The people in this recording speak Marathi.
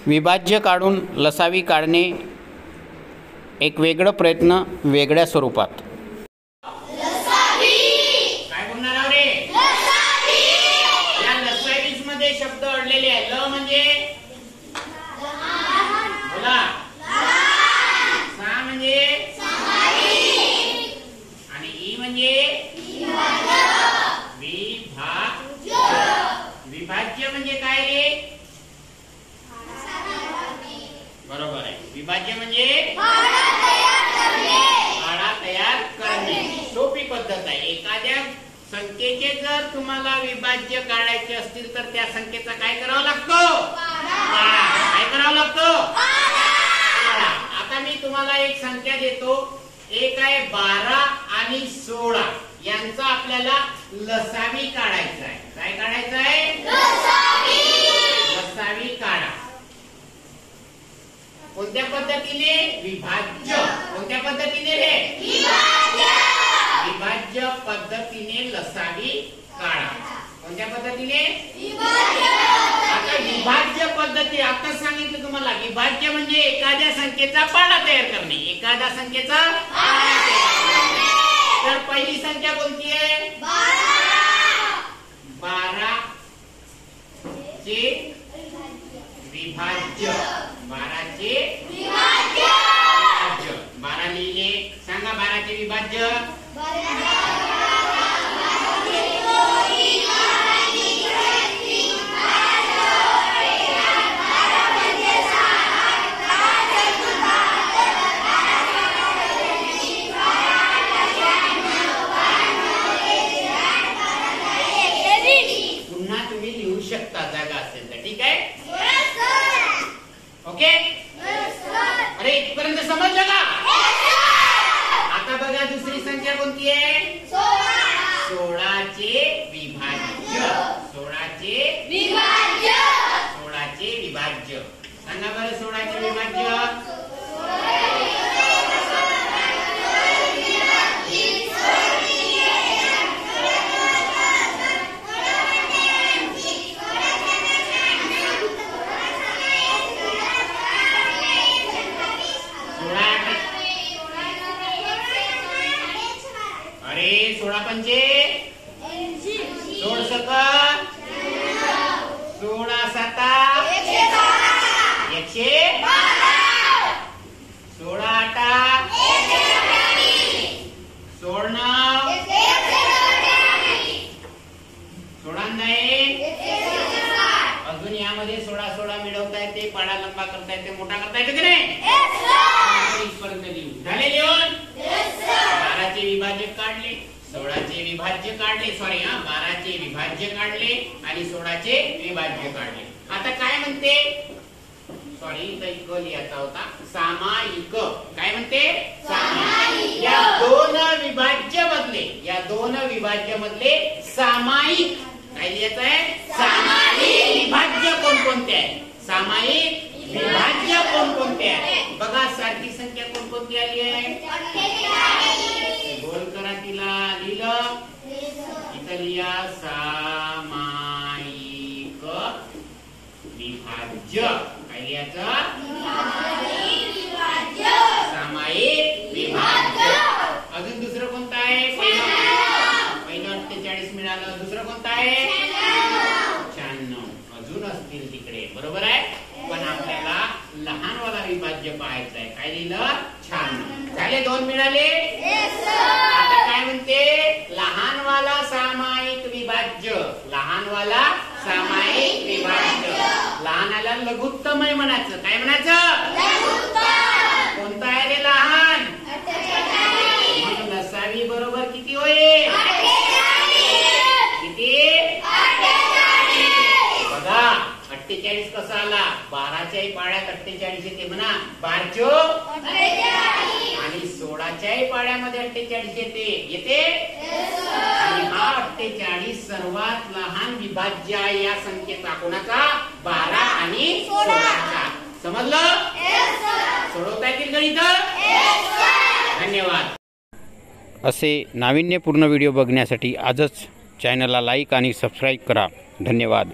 विभाज्य काढून लसावी काढणे एक वेगळं प्रयत्न वेगळ्या स्वरूपात। काय बोलणार आहो रे? या लसावीज मध्ये शब्द अडलेले आहेत। ल म्हणजे बोला, सा म्हणजे आणि ई म्हणजे विभाज्य। विभाज्य म्हणजे काय रे? बरोबर आहे। विभाज्य म्हणजे पाढा तयार करणे। सोपी पद्धत आहे। एखाद्या संख्येचे जर तुम्हाला विभाज्य काढायचे असतील तर त्या संख्येचा काय करावं लागतो? पाढा। काय करावं लागतो? पाढा। आता मी तुम्हाला एक संख्या देतो, एक आहे 12 आणि 16 यांचा आपल्याला लसावी काढायचा आहे। काय काढायचं आहे? लसावी काढा। कोणत्या पद्धतीने? विभाज्य। कोणत्या पद्धतीने रे? विभाज्य पद्धतीने लसावी काढा। कोणत्या पद्धतीने? आता विभाज्य पद्धती आता सांगितलं तुम्हाला। विभाज्य म्हणजे एखाद्या संख्येचा पाढा तयार करणे। एखाद्या संख्येचा पाढा तयार करणे। तर पहिली संख्या कोणती आहे? 12 चे विभाज्य। 12 चे विभाज्य। 12 लिहिले। सांगा 12 चे विभाज्य। पुन्हा तुम्ही लिहू शकता जागा असेल तर। ठीक आहे? ओके? अरे इथपर्यंत समजलं का? आता बघा दुसरी संख्या कोणती आहे? 16 चे विभाज्य। 16 चे विभाज्य। 16 चे विभाज्य। सांगा बरं 16 चे विभाज्य। अरे 16 पंचे 16 सका 16 साता 112। 16 आठा 16 9 16 नाही। अजून यामध्ये 16 मिळवता येते, पाढा लंबा करता येते, मोठा करता येते की नाही? इथपर्यंत लिहू झाले लिहून? 12 चे विभाज्य काढले, 16 चे विभाज्य काढले, सॉरी 12 चे विभाज्य काढले आणि 16 चे विभाज्य काढले। आता काय म्हणते? सॉरी इथं लिहायचा होता सामायिक। काय म्हणते? सामायिक। या दोन विभाज्य मधले सामायिक काय लिहायचं आहे? सामायिक विभाज्य कोणकोणते आहे? सामायिक विभाज्य कोणकोणते आहे? बघा सारखी संख्या कोणकोणती आली आहे? गोल करा तिला। लिहिलं इथं लिहा सामायिक विभाज्य। काय लिहायचं? सामायिक विभाज्य। अजून दुसरं कोणतं आहे? पहिलं 48 मिळालं। दुसरं कोणतं आहे? 96। अजून असतील तिकडे, बरोबर आहे? पण आपल्याला लहानवाला विभाज्य पाहायचं आहे। काय लिहिलं? 96 झाले। 2 मिळाले। आता काय म्हणते? लहानवाला सामायिक विभाज्य। लहानवाला सामायिक विभाज्य। लहानाला लघुत्तम आहे म्हणायचं। काय म्हणायचं? कोणता आहे रे लहान? लसावी बरोबर किती होईल? किती? बघा 48 कसा आला? 12 च्याही पाड्यात 48 येते म्हणा। 12 आणि 16 च्याही पाड्यामध्ये 48 येते। आणि हा 48 सर्वात लहान विभाज्य आहे या संख्येचा। कोणाचा? 12 आणि 16चा। समजलं? सोडवता येतील गणित? धन्यवाद। असे नाविन्यपूर्ण व्हिडिओ बघण्यासाठी आजच चॅनलला लाईक आणि सबस्क्राईब करा। धन्यवाद।